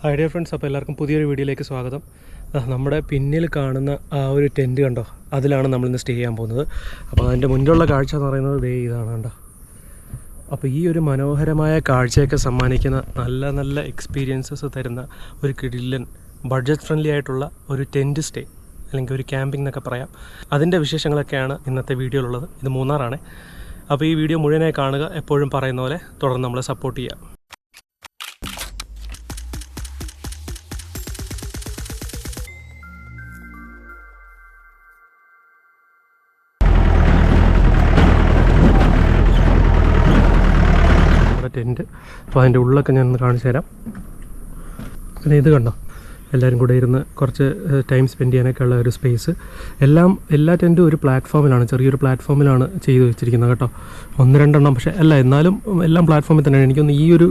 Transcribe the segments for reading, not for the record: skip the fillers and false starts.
Hi dear friends, അപ്പോൾ എല്ലാവർക്കും പുതിയൊരു വീഡിയോയിലേക്ക് സ്വാഗതം. നമ്മുടെ പിന്നിൽ കാണുന്ന ആ ഒരു ടെൻറ്റ് കണ്ടോ, അതിലാണ് നമ്മളിന്ന് സ്റ്റേ ചെയ്യാൻ പോകുന്നത്. അപ്പോൾ അതിൻ്റെ മുന്നിലുള്ള കാഴ്ച എന്ന് പറയുന്നത് ദേ ഇതാണ് കണ്ടോ. അപ്പോൾ ഈ ഒരു മനോഹരമായ കാഴ്ചയൊക്കെ സമ്മാനിക്കുന്ന നല്ല നല്ല എക്സ്പീരിയൻസസ് തരുന്ന ഒരു കിടിലൻ ബഡ്ജറ്റ് ഫ്രണ്ട്ലി ആയിട്ടുള്ള ഒരു ടെൻറ്റ് സ്റ്റേ അല്ലെങ്കിൽ ഒരു ക്യാമ്പിംഗ് എന്നൊക്കെ പറയാം. അതിൻ്റെ വിശേഷങ്ങളൊക്കെയാണ് ഇന്നത്തെ വീഡിയോയിലുള്ളത്. ഇത് മൂന്നാറാണ്. അപ്പോൾ ഈ വീഡിയോ മുഴുവനായി കാണുക. എപ്പോഴും പറയുന്ന പോലെ തുടർന്ന് നമ്മളെ സപ്പോർട്ട് ചെയ്യുക. ടെൻറ്റ് അപ്പോൾ അതിൻ്റെ ഉള്ളൊക്കെ ഞാനൊന്ന് കാണിച്ചു തരാം. പിന്നെ ഇത് കണ്ടോ, എല്ലാവരും കൂടെ ഇരുന്ന് കുറച്ച് ടൈം സ്പെൻഡ് ചെയ്യാനൊക്കെ ഉള്ള ഒരു സ്പേസ്. എല്ലാ ടെൻറ്റും ഒരു പ്ലാറ്റ്ഫോമിലാണ്, ചെറിയൊരു പ്ലാറ്റ്ഫോമിലാണ് ചെയ്ത് വെച്ചിരിക്കുന്നത് കേട്ടോ. 1-2 പക്ഷേ അല്ല, എന്നാലും എല്ലാം പ്ലാറ്റ്ഫോമിൽ തന്നെയാണ്. എനിക്കൊന്ന് ഈ ഒരു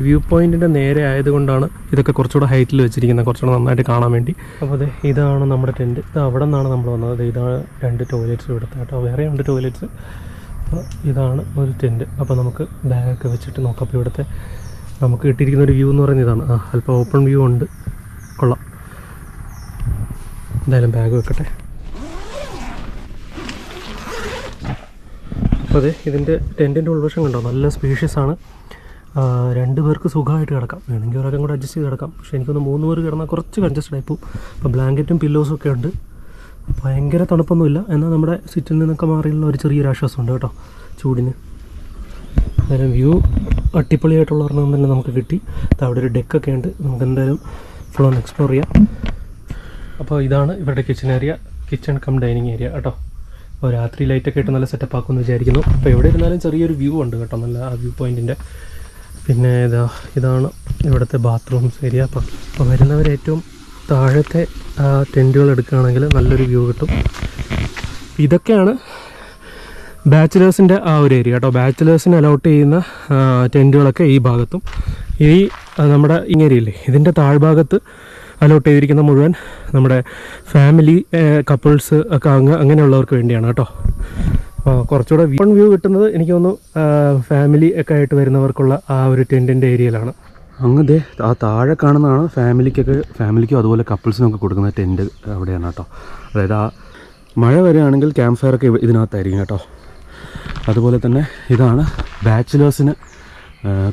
വ്യൂ പോയിൻറ്റിൻ്റെ നേരെ ആയതുകൊണ്ടാണ് ഇതൊക്കെ കുറച്ചുകൂടെ ഹൈറ്റിൽ വെച്ചിരിക്കുന്നത്, കുറച്ചുകൂടെ നന്നായിട്ട് കാണാൻ വേണ്ടി. അപ്പോൾ അതെ, ഇതാണ് നമ്മുടെ ടെൻറ്റ്. ഇത് അവിടെ നിന്നാണ് നമ്മൾ വന്നത്. ഇതാണ് 2 ടോയ്ലറ്റ്സ് ഇവിടുത്തെ കേട്ടോ, വേറെ 2 ടോയ്ലറ്റ്സ്. അപ്പോൾ ഇതാണ് ഒരു ടെൻറ്റ്. അപ്പോൾ നമുക്ക് ബാഗൊക്കെ വെച്ചിട്ട് നോക്കാം. അപ്പോൾ ഇവിടുത്തെ നമുക്ക് കിട്ടിയിരിക്കുന്ന ഒരു വ്യൂ എന്ന് പറയുന്നത് ഇതാണ്. അല്പം ഓപ്പൺ വ്യൂ ഉണ്ട്, കൊള്ളാം. എന്തായാലും ബാഗ് വെക്കട്ടെ. അപ്പോൾ അതെ, ഇതിൻ്റെ ടെൻറ്റിൻ്റെ ഉൾവശം കണ്ടോ, നല്ല സ്പേഷ്യസ് ആണ്. 2 പേർക്ക് സുഖമായിട്ട് കിടക്കാം, വേണമെങ്കിൽ ഒരാൾക്കും കൂടെ അഡ്ജസ്റ്റ് ചെയ്ത് കിടക്കാം. പക്ഷേ എനിക്കൊന്ന് 3 പേർ കിടന്നാൽ കുറച്ച് കൺജസ്റ്റഡ് ആയിപ്പോവും. അപ്പോൾ ബ്ലാങ്കറ്റും പില്ലോസും ഒക്കെ ഉണ്ട്. ഭയങ്കര തണുപ്പൊന്നുമില്ല, എന്നാൽ നമ്മുടെ സിറ്റിൽ നിന്നൊക്കെ മാറിയുള്ള ഒരു ചെറിയൊരു ആശ്വാസമുണ്ട് കേട്ടോ ചൂടിന്. എന്തായാലും വ്യൂ അടിപൊളിയായിട്ടുള്ള ഒരെണ്ണം തന്നെ നമുക്ക് കിട്ടി. അവിടെ ഒരു ഡെക്കൊക്കെ ഉണ്ട്, നമുക്ക് എന്തായാലും ഫുൾ ഒന്ന് എക്സ്പ്ലോർ ചെയ്യാം. അപ്പോൾ ഇതാണ് ഇവരുടെ കിച്ചൺ കം ഡൈനിങ് ഏരിയ കേട്ടോ. അപ്പോൾ രാത്രി ലൈറ്റൊക്കെ ഇട്ട് നല്ല സെറ്റപ്പ് ആക്കുമെന്ന് വിചാരിക്കുന്നു. അപ്പോൾ എവിടെ ഇരുന്നാലും ചെറിയൊരു വ്യൂ ഉണ്ട് കേട്ടോ, നല്ല ആ വ്യൂ പോയിൻറ്റിൻ്റെ. പിന്നെ ഇതാണ് ഇവിടുത്തെ ബാത്റൂംസ് ഏരിയ. അപ്പോൾ വരുന്നവർ ഏറ്റവും താഴത്തെ ടെൻറ്റുകൾ എടുക്കുകയാണെങ്കിൽ നല്ലൊരു വ്യൂ കിട്ടും. ഇതൊക്കെയാണ് ബാച്ചിലേഴ്സിൻ്റെ ആ ഒരു ഏരിയ കേട്ടോ. ബാച്ചിലേഴ്സിന് അലോട്ട് ചെയ്യുന്ന ടെൻറ്റുകളൊക്കെ ഈ ഭാഗത്തും, ഈ നമ്മുടെ ഏരിയയില്ലേ ഇതിൻ്റെ താഴ്ഭാഗത്ത് അലോട്ട് ചെയ്തിരിക്കുന്ന മുഴുവൻ നമ്മുടെ ഫാമിലി കപ്പിൾസ് ഒക്കെ അങ്ങനെയുള്ളവർക്ക് വേണ്ടിയാണ് കേട്ടോ. കുറച്ചുകൂടെ വ്യൂ കിട്ടുന്നത് എനിക്ക് തോന്നുന്നു ഫാമിലി ഒക്കെ ആയിട്ട് വരുന്നവർക്കുള്ള ആ ഒരു ടെൻറ്റിൻ്റെ ഏരിയയിലാണ്. അങ്ങനെ ആ താഴെ കാണുന്നതാണ് ഫാമിലിക്കും അതുപോലെ കപ്പിൾസിനൊക്കെ കൊടുക്കുന്ന ടെൻറ്റ് അവിടെയാണ് കേട്ടോ. അതായത് ആ മഴ വരികയാണെങ്കിൽ ക്യാമ്പ് ഫയറൊക്കെ ഇതിനകത്തായിരിക്കും കേട്ടോ. അതുപോലെ തന്നെ ഇതാണ് ബാച്ചിലേഴ്സിന്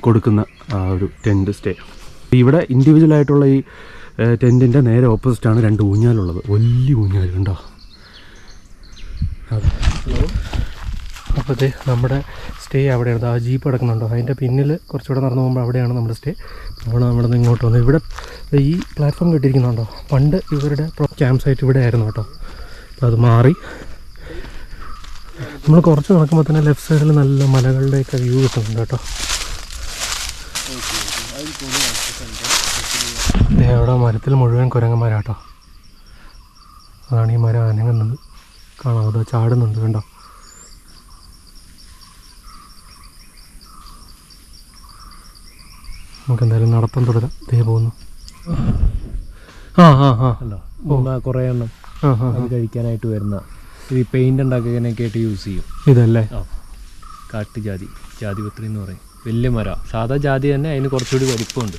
കൊടുക്കുന്ന ആ ഒരു ടെൻറ്റ് സ്റ്റേ. ഇവിടെ ഇൻഡിവിജ്വലായിട്ടുള്ള ഈ ടെൻറ്റിൻ്റെ നേരെ ഓപ്പോസിറ്റാണ് 2 ഊഞ്ഞാലുള്ളത്, വലിയ ഊഞ്ഞാൽ കണ്ടോ. അതെ, അപ്പോൾ അതെ നമ്മുടെ സ്റ്റേ അവിടെയാണ്. ആ ജീപ്പ് കിടക്കുന്നുണ്ടോ, അതിൻ്റെ പിന്നിൽ കുറച്ചുകൂടെ നടന്നു പോകുമ്പോൾ അവിടെയാണ് നമ്മുടെ സ്റ്റേ. അവിടെ നമ്മുടെ നിന്ന് ഇങ്ങോട്ട് വന്നത്. ഇവിടെ ഈ പ്ലാറ്റ്ഫോം കിട്ടിയിരിക്കുന്നുണ്ടോ, പണ്ട് ഇവരുടെ ക്യാമ്പ് സൈറ്റ് ഇവിടെ ആയിരുന്നു കേട്ടോ. അപ്പോൾ അത് മാറി. നമ്മൾ കുറച്ച് നടക്കുമ്പോൾ തന്നെ ലെഫ്റ്റ് സൈഡിൽ നല്ല മലകളുടെയൊക്കെ വ്യൂ കിട്ടുന്നുണ്ട് കേട്ടോ. അവിടെ മരത്തിൽ മുഴുവൻ കുരങ്ങന്മാരാട്ടോ. അതാണ് ഈ മരം അനങ്ങുന്നത്, കാണാം. അത് ചാടുന്നുണ്ട് കണ്ടോ. നമുക്ക് എന്തായാലും നടത്തം തുടരാം. ദേ പോകുന്നു. കുറേ എണ്ണം അത് കഴിക്കാനായിട്ട് വരുന്ന ഈ പെയിന്റ് ഉണ്ടാക്കാനൊക്കെ ആയിട്ട് യൂസ് ചെയ്യും ഇതല്ലേ. ജാതിപത്രി എന്ന് പറയും. വലിയ മര, സാധാ ജാതി തന്നെ, അതിന് കുറച്ചുകൂടി വലിപ്പമുണ്ട്.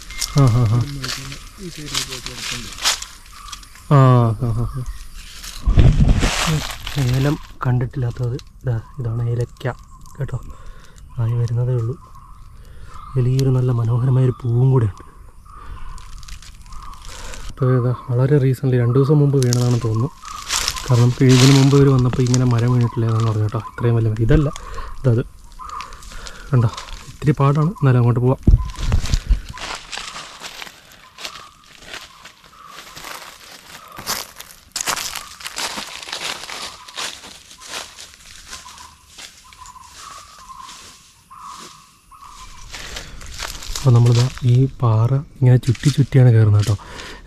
ഏലം കണ്ടിട്ടില്ലാത്തത് ഇതാണ് ഏലക്ക കേട്ടോ. ആയി വരുന്നതേ ഉള്ളൂ. വലിയൊരു നല്ല മനോഹരമായൊരു പൂവും കൂടെ ഉണ്ട്. അപ്പോൾ വളരെ റീസെൻ്റ്ലി 2 ദിവസം മുമ്പ് വീണതാണെന്ന് തോന്നുന്നു. കാരണം ഇതിന് മുമ്പ് ഇവർ വന്നപ്പോൾ ഇങ്ങനെ മരം വീണിട്ടില്ലെന്ന് പറഞ്ഞു കേട്ടോ. ഇത്രയും വലിയ മരം ഇതല്ല, ഇതത് കണ്ടോ. ഇത്തിരി പാടാണ്, എന്നാലും അങ്ങോട്ട് പോവാം. അപ്പോൾ നമ്മളിതാ ഈ പാറ ഇങ്ങനെ ചുറ്റിയാണ് കയറുന്നത് കേട്ടോ.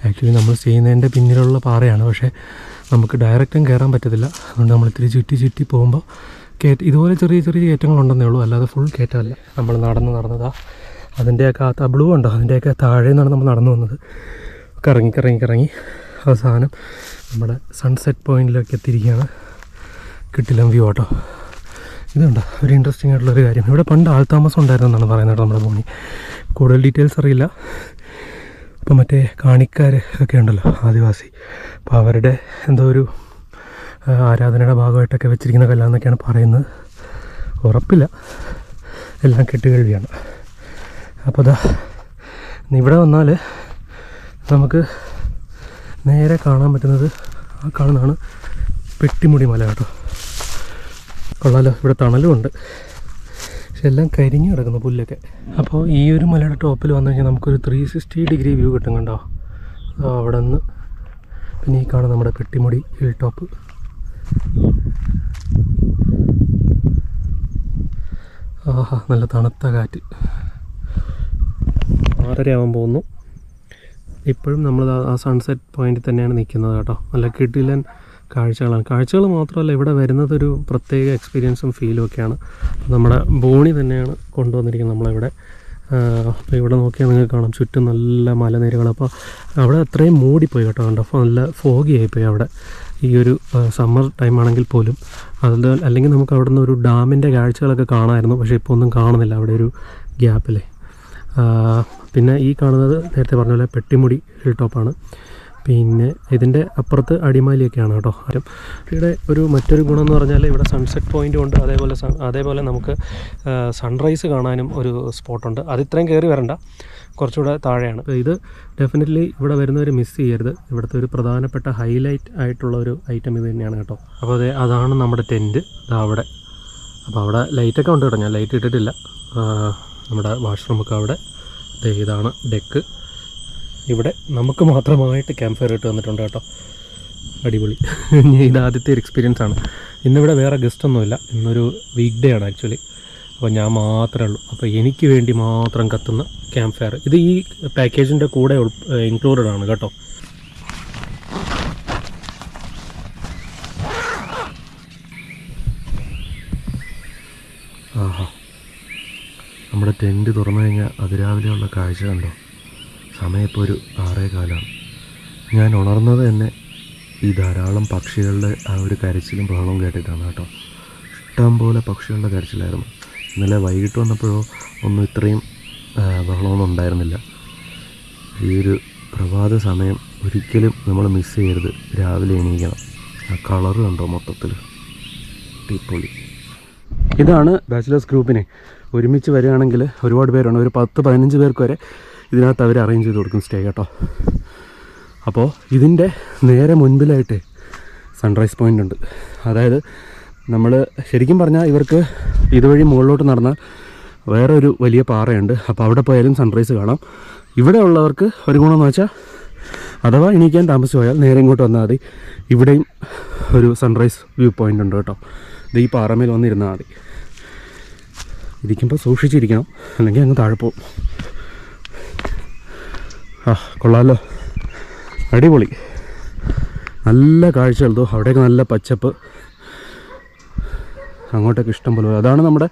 ആക്ച്വലി നമ്മൾ ചെയ്യുന്നതിൻ്റെ പിന്നിലുള്ള പാറയാണ്, പക്ഷേ നമുക്ക് ഡയറക്റ്റും കയറാൻ പറ്റത്തില്ല. അതുകൊണ്ട് നമ്മൾ ഇത്തിരി ചുറ്റി പോകുമ്പോൾ ഇതുപോലെ ചെറിയ കയറ്റങ്ങളുണ്ടെന്നേ ഉള്ളൂ, അല്ലാതെ ഫുൾ കയറ്റമല്ല. നമ്മൾ നടന്നതാ അതിൻ്റെയൊക്കെ ആ ബ്ലൂ ഉണ്ടോ, അതിൻ്റെയൊക്കെ താഴെ നിന്നാണ് നമ്മൾ നടന്നു വന്നത്. കറങ്ങി അവസാനം നമ്മുടെ സൺസെറ്റ് പോയിൻറ്റിലൊക്കെ എത്തിയിരിക്കുകയാണ്. കിട്ടില്ല വ്യൂ കേട്ടോ. ഇതുണ്ടോ ഒരു ഇൻട്രസ്റ്റിംഗ് ആയിട്ടുള്ളൊരു കാര്യം, ഇവിടെ പണ്ട് ആൾത്താമസം ഉണ്ടായിരുന്നു എന്നാണ് പറയുന്നത് കേട്ടോ നമ്മുടെ ഭൂമി. കൂടുതൽ ഡീറ്റെയിൽസ് അറിയില്ല. ഇപ്പം മറ്റേ കാണിക്കാർ ഒക്കെ ഉണ്ടല്ലോ, ആദിവാസി, അപ്പോൾ അവരുടെ എന്തോ ഒരു ആരാധനയുടെ ഭാഗമായിട്ടൊക്കെ വെച്ചിരിക്കുന്ന കല്ലാന്നൊക്കെയാണ് പറയുന്നത്. ഉറപ്പില്ല, എല്ലാം കെട്ടുകേൾവിയാണ്. അപ്പോൾ അതാ ഇവിടെ വന്നാൽ നമുക്ക് നേരെ കാണാൻ പറ്റുന്നത് ആ കാണുന്നതാണ് പെട്ടിമുടി മല കേട്ടോ. കൊള്ളാലോ, ഇവിടെ തണലുമുണ്ട്, പക്ഷെ എല്ലാം കരിഞ്ഞു കിടക്കുന്നു പുല്ലൊക്കെ. അപ്പോൾ ഈ ഒരു മലയുടെ ടോപ്പിൽ വന്നു കഴിഞ്ഞാൽ നമുക്കൊരു 360 ഡിഗ്രി വ്യൂ കിട്ടും കണ്ടോ. അവിടെ നിന്ന് പിന്നെ ഈ കാണുന്ന നമ്മുടെ പെട്ടിമുടി ഹിൽ ടോപ്പ്. ആഹാ, നല്ല തണുത്ത കാറ്റ്. 6:30 ആവാൻ പോകുന്നു. ഇപ്പോഴും നമ്മൾ ആ സൺസെറ്റ് പോയിന്റിൽ തന്നെയാണ് നിൽക്കുന്നത് കേട്ടോ. നല്ല കിടിലൻ കാഴ്ചകളാണ്. കാഴ്ചകൾ മാത്രമല്ല, ഇവിടെ വരുന്നത് ഒരു പ്രത്യേക എക്സ്പീരിയൻസും ഫീലും ഒക്കെയാണ്. നമ്മുടെ ബോണി തന്നെയാണ് കൊണ്ടുവന്നിരിക്കുന്നത് നമ്മളിവിടെ. അപ്പോൾ ഇവിടെ നോക്കിയാൽ നിങ്ങൾക്ക് കാണാം ചുറ്റും നല്ല മലനിരകൾ. അപ്പോൾ അവിടെ അത്രയും മൂടിപ്പോയി കേട്ടോ, കണ്ടോ. അപ്പോൾ നല്ല ഫോഗി ആയിപ്പോയി അവിടെ ഈ ഒരു സമ്മർ ടൈം ആണെങ്കിൽ പോലും. അത് അല്ലെങ്കിൽ നമുക്ക് അവിടെ നിന്ന് ഒരു ഡാമിൻ്റെ കാഴ്ചകളൊക്കെ കാണാമായിരുന്നു, പക്ഷേ ഇപ്പോൾ ഒന്നും കാണുന്നില്ല അവിടെ ഒരു ഗ്യാപ്പിലെ. പിന്നെ ഈ കാണുന്നത് നേരത്തെ പറഞ്ഞ പോലെ പെട്ടിമുടി ഹിൽ ടോപ്പാണ്. പിന്നെ ഇതിൻ്റെ അപ്പുറത്ത് അടിമാലിയൊക്കെയാണ് കേട്ടോ. ഇവിടെ മറ്റൊരു ഗുണം എന്ന് പറഞ്ഞാൽ ഇവിടെ സൺസെറ്റ് പോയിൻറ്റും ഉണ്ട്, അതേപോലെ നമുക്ക് സൺറൈസ് കാണാനും ഒരു സ്പോട്ടുണ്ട്. അത് ഇത്രയും കയറി വരണ്ട, കുറച്ചുകൂടെ താഴെയാണ്. ഇത് ഡെഫിനറ്റ്ലി ഇവിടെ വരുന്നവർ മിസ് ചെയ്യരുത്. ഇവിടുത്തെ ഒരു പ്രധാനപ്പെട്ട ഹൈലൈറ്റ് ആയിട്ടുള്ള ഒരു ഐറ്റം ഇത് തന്നെയാണ് കേട്ടോ. അപ്പോൾ അതാണ് നമ്മുടെ ടെൻറ്റ് അവിടെ. അപ്പോൾ അവിടെ ലൈറ്റൊക്കെ ഉണ്ട് കേട്ടോ, ഞാൻ ലൈറ്റ് ഇട്ടിട്ടില്ല. നമ്മുടെ വാഷ്റൂമൊക്കെ അവിടെ. ഇതാണ് ഡെക്ക്. ഇവിടെ നമുക്ക് മാത്രമായിട്ട് ക്യാമ്പ് ഫയർ ഇട്ട് വന്നിട്ടുണ്ട് കേട്ടോ. അടിപൊളി. ഇത് ആദ്യത്തെ ഒരു എക്സ്പീരിയൻസ് ആണ്. ഇന്നിവിടെ വേറെ ഗസ്റ്റൊന്നുമില്ല. ഇന്നൊരു വീക്ക് ഡേ ആണ് ആക്ച്വലി. അപ്പോൾ ഞാൻ മാത്രമേ ഉള്ളൂ. അപ്പോൾ എനിക്ക് വേണ്ടി മാത്രം കത്തുന്ന ക്യാമ്പ് ഫയർ. ഇത് ഈ പാക്കേജിൻ്റെ കൂടെ ഇൻക്ലൂഡഡ് ആണ് കേട്ടോ. ആഹാ, നമ്മുടെ ടെൻറ്റ് തുറന്നു കഴിഞ്ഞാൽ അതിരാവിലെയുള്ള കാഴ്ച കണ്ടോ. സമയം ഇപ്പോൾ ഒരു 6:15. ഞാൻ ഉണർന്നത് തന്നെ ഈ ധാരാളം പക്ഷികളുടെ ആ ഒരു കരച്ചിലും ബഹളവും കേട്ടിട്ടാണ് കേട്ടോ. ഇഷ്ടം പോലെ പക്ഷികളുടെ കരച്ചിലായിരുന്നു. ഇന്നലെ വൈകിട്ട് വന്നപ്പോഴോ ഒന്നും ഇത്രയും ബഹളമൊന്നും ഉണ്ടായിരുന്നില്ല. ഈ ഒരു പ്രഭാത സമയം ഒരിക്കലും നമ്മൾ മിസ് ചെയ്യരുത്. രാവിലെ എണീക്കണം. ആ കളറ് കണ്ടോ മൊത്തത്തിൽ അടിപൊളി. ഇതാണ് ബാച്ചിലേഴ്സ് ഗ്രൂപ്പിനെ ഒരുമിച്ച് വരികയാണെങ്കിൽ ഒരുപാട് പേരുണ്ട്. ഒരു 10-15 പേർക്ക് വരെ ഇതിനകത്ത് അവർ അറേഞ്ച് ചെയ്ത് കൊടുക്കും സ്റ്റേ കേട്ടോ. അപ്പോൾ ഇതിൻ്റെ നേരെ മുൻപിലായിട്ട് സൺറൈസ് പോയിൻ്റ് ഉണ്ട്. അതായത് നമ്മൾ ശരിക്കും പറഞ്ഞാൽ ഇവർക്ക് ഇതുവഴി മുകളിലോട്ട് നടന്നാൽ വേറെ ഒരു വലിയ പാറയുണ്ട്. അപ്പോൾ അവിടെ പോയാലും സൺറൈസ് കാണാം. ഇവിടെ ഉള്ളവർക്ക് ഒരു ഗുണമെന്ന് വെച്ചാൽ അഥവാ എണീക്കാൻ താമസിച്ച് പോയാൽ നേരെ ഇങ്ങോട്ട് വന്നാൽ മതി. ഇവിടെയും ഒരു സൺറൈസ് വ്യൂ പോയിൻ്റ് ഉണ്ട് കേട്ടോ. ഇത് ഈ പാറമേൽ വന്നിരുന്നാൽ മതി. ഇരിക്കുമ്പോൾ സൂക്ഷിച്ചിരിക്കണം, അല്ലെങ്കിൽ അങ്ങ് താഴെ പോവും. കൊള്ളാമല്ലോ, അടിപൊളി. നല്ല കാഴ്ചകൾ. അവിടെയൊക്കെ നല്ല പച്ചപ്പ്, അങ്ങോട്ടൊക്കെ ഇഷ്ടം പോലെ. അതാണ് നമ്മുടെ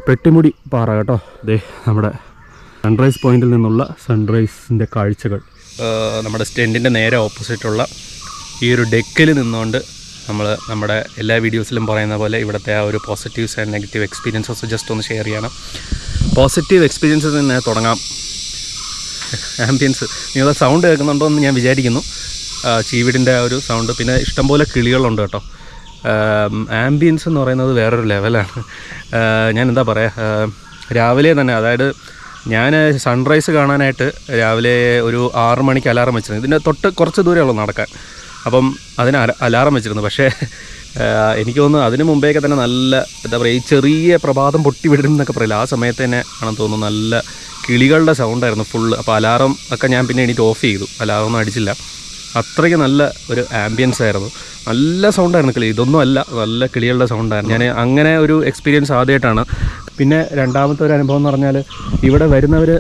പെട്ടിമുടി പാറ കേട്ടോ. ദേ നമ്മുടെ സൺറൈസ് പോയിന്റിൽ നിന്നുള്ള സൺറൈസിൻ്റെ കാഴ്ചകൾ. നമ്മുടെ സ്റ്റെൻറ്റിൻ്റെ നേരെ ഓപ്പോസിറ്റുള്ള ഈ ഒരു ഡെക്കിൽ നിന്നുകൊണ്ട് നമ്മുടെ എല്ലാ വീഡിയോസിലും പറയുന്ന പോലെ ഇവിടുത്തെ ആ ഒരു positives and negative experiences just ഒന്ന് ഷെയർ ചെയ്യണം. പോസിറ്റീവ് എക്സ്പീരിയൻസിൽ തന്നെ തുടങ്ങാം. ആംബിയൻസ്, നിങ്ങളുടെ സൗണ്ട് കേൾക്കുന്നുണ്ടോ എന്ന് ഞാൻ വിചാരിക്കുന്നു. ചീവീടിൻ്റെ ആ ഒരു സൗണ്ട്, പിന്നെ ഇഷ്ടംപോലെ കിളികളുണ്ട് കേട്ടോ. ആംബിയൻസ് എന്ന് പറയുന്നത് വേറൊരു ലെവലാണ്. ഞാൻ എന്താ പറയുക, രാവിലെ തന്നെ, അതായത് ഞാൻ സൺറൈസ് കാണാനായിട്ട് രാവിലെ ഒരു 6 മണിക്ക് അലാറം വെച്ചിരുന്നു. ഇതിൻ്റെ തൊട്ട് കുറച്ച് ദൂരമേ ഉള്ളൂ നടക്കാൻ. അപ്പം അതിന് അലാറം വെച്ചിരുന്നു. പക്ഷേ എനിക്ക് തോന്നുന്നു അതിന് മുമ്പേയൊക്കെ തന്നെ നല്ല എന്താ പറയുക, ഈ ചെറിയ പ്രഭാതം പൊട്ടി വിടരും എന്നൊക്കെ പറയില്ല, ആ സമയത്ത് തന്നെ ആണെന്ന് തോന്നുന്നു നല്ല കിളികളുടെ സൗണ്ടായിരുന്നു ഫുള്ള്. അപ്പോൾ അലാറം ഒക്കെ ഞാൻ പിന്നെ എണീറ്റ് ഓഫ് ചെയ്തു, അലാറം ഒന്നും അടിച്ചില്ല. അത്രയ്ക്ക് നല്ല ഒരു ആംബിയൻസ് ആയിരുന്നു. നല്ല സൗണ്ടായിരുന്നു കിളി, ഇതൊന്നും അല്ല, നല്ല കിളികളുടെ സൗണ്ടായിരുന്നു. ഞാൻ അങ്ങനെ ഒരു എക്സ്പീരിയൻസ് ആദ്യമായിട്ടാണ്. പിന്നെ രണ്ടാമത്തെ ഒരു അനുഭവം എന്ന് പറഞ്ഞാൽ ഇവിടെ വരുന്നവർ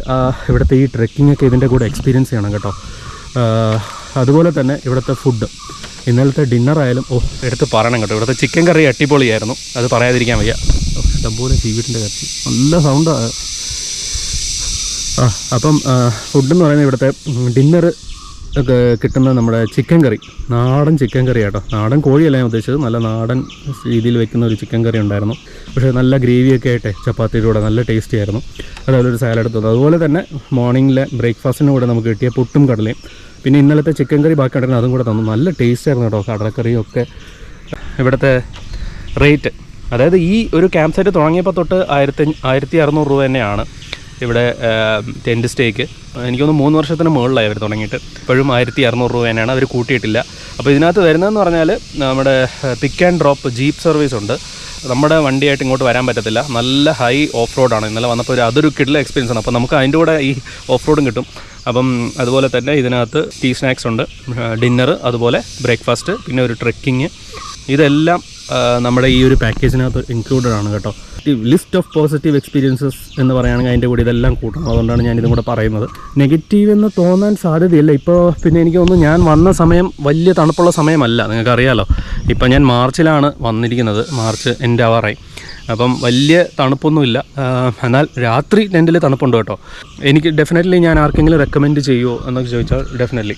ഇവിടുത്തെ ഈ ട്രെക്കിങ്ങൊക്കെ ഇതിൻ്റെ കൂടെ എക്സ്പീരിയൻസ് ചെയ്യണം കേട്ടോ. അതുപോലെ തന്നെ ഇവിടുത്തെ ഫുഡ്, ഇന്നലത്തെ ഡിന്നറായാലും എടുത്ത് പറയണം കേട്ടോ. ഇവിടുത്തെ ചിക്കൻ കറി അടിപൊളിയായിരുന്നു, അത് പറയാതിരിക്കാൻ വയ്യ. ഇഷ്ടംപോലെ ചീവീട്ടിൻ്റെ കറി, നല്ല സൗണ്ടാണ്. അപ്പം ഫുഡെന്ന് പറയുന്നത് ഇവിടുത്തെ ഡിന്നർ കിട്ടുന്ന നമ്മുടെ ചിക്കൻ കറി, നാടൻ ചിക്കൻ കറി കേട്ടോ. നാടൻ കോഴിയല്ല ഞാൻ ഉദ്ദേശിച്ചത്, നല്ല നാടൻ രീതിയിൽ വെക്കുന്ന ഒരു ചിക്കൻ കറി ഉണ്ടായിരുന്നു. പക്ഷേ നല്ല ഗ്രേവിയൊക്കെ ആയിട്ട് ചപ്പാത്തിയുടെ കൂടെ നല്ല ടേസ്റ്റി ആയിരുന്നു. അതുപോലെ ഒരു സാലഡ് തന്നു. അതുപോലെ തന്നെ മോർണിംഗിലെ ബ്രേക്ക്ഫാസ്റ്റിന് കൂടെ നമുക്ക് കിട്ടിയ പുട്ടും കടലയും, പിന്നെ ഇന്നലത്തെ ചിക്കൻ കറി ബാക്കി ഉണ്ടായിരുന്നു, അതും കൂടെ തന്നു. നല്ല ടേസ്റ്റ് ആയിരുന്നു കേട്ടോ കടലക്കറിയും ഒക്കെ. ഇവിടുത്തെ റേറ്റ്, അതായത് ഈ ഒരു ക്യാമ്പ് സൈറ്റ് തുടങ്ങിയപ്പോൾ തൊട്ട് 1600 രൂപ തന്നെയാണ് ഇവിടെ ടെൻറ്റ് സ്റ്റേക്ക്. എനിക്കൊന്ന് 3 വർഷത്തിന് മുകളിലായി അവർ തുടങ്ങിയിട്ട്. ഇപ്പോഴും 1600 രൂപ തന്നെയാണ്, അവർ കൂട്ടിയിട്ടില്ല. അപ്പോൾ ഇതിനകത്ത് വരുന്നതെന്ന് പറഞ്ഞാൽ നമ്മുടെ പിക്ക് ആൻഡ് ഡ്രോപ്പ് ജീപ്പ് സർവീസ് ഉണ്ട്. നമ്മുടെ വണ്ടിയായിട്ട് ഇങ്ങോട്ട് വരാൻ പറ്റത്തില്ല, നല്ല ഹൈ ഓഫ് റോഡാണ്. ഇന്നലെ വന്നപ്പോൾ അതൊരു കിഡിലെ എക്സ്പീരിയൻസ് ആണ്. അപ്പോൾ നമുക്ക് അതിൻ്റെ കൂടെ ഈ ഓഫ് റോഡും കിട്ടും. അപ്പം അതുപോലെ തന്നെ ഇതിനകത്ത് ടീ സ്നാക്സ് ഉണ്ട്, ഡിന്നർ, അതുപോലെ ബ്രേക്ക്ഫാസ്റ്റ്, പിന്നെ ഒരു ട്രെക്കിങ്, ഇതെല്ലാം നമ്മുടെ ഈ ഒരു പാക്കേജിനകത്ത് ഇൻക്ലൂഡഡ് ആണ് കേട്ടോ. ലിസ്റ്റ് ഓഫ് പോസിറ്റീവ് എക്സ്പീരിയൻസസ് എന്ന് പറയുകയാണെങ്കിൽ അതിൻ്റെ കൂടെ ഇതെല്ലാം കൂട്ടണം. അതുകൊണ്ടാണ് ഞാനിതും കൂടെ പറയുന്നത്. നെഗറ്റീവ് എന്ന് തോന്നാൻ സാധ്യതയില്ല. ഇപ്പോൾ പിന്നെ എനിക്ക് തോന്നുന്നു ഞാൻ വന്ന സമയം വലിയ തണുപ്പുള്ള സമയമല്ല, നിങ്ങൾക്കറിയാമല്ലോ. ഇപ്പം ഞാൻ മാർച്ചിലാണ് വന്നിരിക്കുന്നത്, മാർച്ച് എൻ്റെ ആവാറായി. അപ്പം വലിയ തണുപ്പൊന്നുമില്ല. എന്നാൽ രാത്രി ടെൻറ്റിൽ തണുപ്പുണ്ട് കേട്ടോ. എനിക്ക് ഡെഫിനറ്റ്ലി ഞാൻ ആർക്കെങ്കിലും റെക്കമെൻഡ് ചെയ്യുമോ എന്നൊക്കെ ചോദിച്ചാൽ ഡെഫിനറ്റ്ലി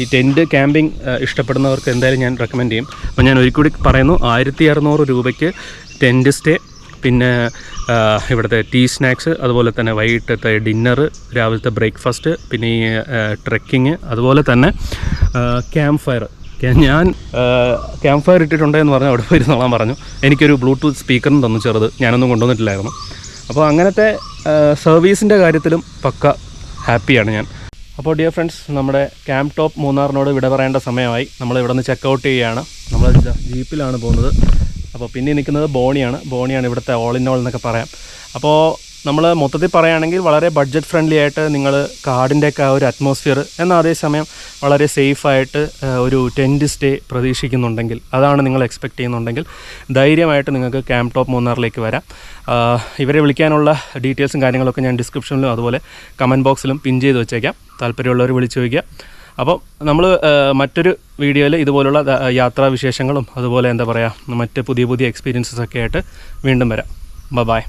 ഈ ടെൻറ്റ് ക്യാമ്പിംഗ് ഇഷ്ടപ്പെടുന്നവർക്ക് എന്തായാലും ഞാൻ റെക്കമെൻഡ് ചെയ്യും. അപ്പോൾ ഞാൻ ഒരിക്കൽ പറയുന്നു, 1600 രൂപയ്ക്ക് ടെൻറ്റ് സ്റ്റേ, പിന്നെ ഇവിടുത്തെ ടീ സ്നാക്സ്, അതുപോലെ തന്നെ വൈകിട്ടത്തെ ഡിന്നർ, രാവിലത്തെ ബ്രേക്ക്ഫാസ്റ്റ്, പിന്നെ ഈ ട്രെക്കിങ്, അതുപോലെ തന്നെ ക്യാമ്പ് ഫയർ. ഞാൻ ക്യാമ്പ് ഫയർ ഇട്ടിട്ടുണ്ടെന്ന് പറഞ്ഞാൽ അവിടെ പോയി ഇരുന്നോളാൻ പറഞ്ഞു. എനിക്കൊരു ബ്ലൂടൂത്ത് സ്പീക്കറും തന്നു ചെറുത്, ഞാനൊന്നും കൊണ്ടുവന്നിട്ടില്ലായിരുന്നു. അപ്പോൾ അങ്ങനത്തെ സർവീസിൻ്റെ കാര്യത്തിലും പക്ക ഹാപ്പിയാണ് ഞാൻ. അപ്പോൾ ഡിയർ ഫ്രണ്ട്സ്, നമ്മുടെ ക്യാമ്പ് ടോപ്പ് മൂന്നാറിനോട് വിട പറയേണ്ട സമയമായി. നമ്മൾ ഇവിടെ നിന്ന് ചെക്കൗട്ട് ചെയ്യുകയാണ്. നമ്മൾ ജീപ്പിലാണ് പോകുന്നത്. അപ്പോൾ പിന്നെ നിൽക്കുന്നത് ബോണിയാണ് ഇവിടുത്തെ ഓൾ ഇൻ ഓൾ എന്നൊക്കെ പറയാം. അപ്പോൾ നമ്മൾ മൊത്തത്തിൽ പറയുകയാണെങ്കിൽ വളരെ ബഡ്ജറ്റ് ഫ്രണ്ട്ലി ആയിട്ട് നിങ്ങൾ കാടിൻ്റെയൊക്കെ ആ ഒരു അറ്റ്മോസ്ഫിയർ, എന്നാൽ അതേസമയം വളരെ സേഫായിട്ട് ഒരു ടെൻറ്റ് സ്റ്റേ പ്രതീക്ഷിക്കുന്നുണ്ടെങ്കിൽ, അതാണ് നിങ്ങൾ എക്സ്പെക്റ്റ് ചെയ്യുന്നുണ്ടെങ്കിൽ, ധൈര്യമായിട്ട് നിങ്ങൾക്ക് ക്യാമ്പ് ടോപ്പ് മൂന്നാറിലേക്ക് വരാം. ഇവരെ വിളിക്കാനുള്ള ഡീറ്റെയിൽസും കാര്യങ്ങളൊക്കെ ഞാൻ ഡിസ്ക്രിപ്ഷനിലും അതുപോലെ കമൻറ്റ് ബോക്സിലും പിൻ ചെയ്ത് വെച്ചേക്കാം. താല്പര്യമുള്ളവർ വിളിച്ചു ചോദിക്കുക. അപ്പോൾ നമ്മൾ മറ്റൊരു വീഡിയോയിൽ ഇതുപോലുള്ള യാത്രാവിശേഷങ്ങളും അതുപോലെ എന്താ പറയുക മറ്റ് പുതിയ എക്സ്പീരിയൻസസൊക്കെ ആയിട്ട് വീണ്ടും വരാം. ബൈ.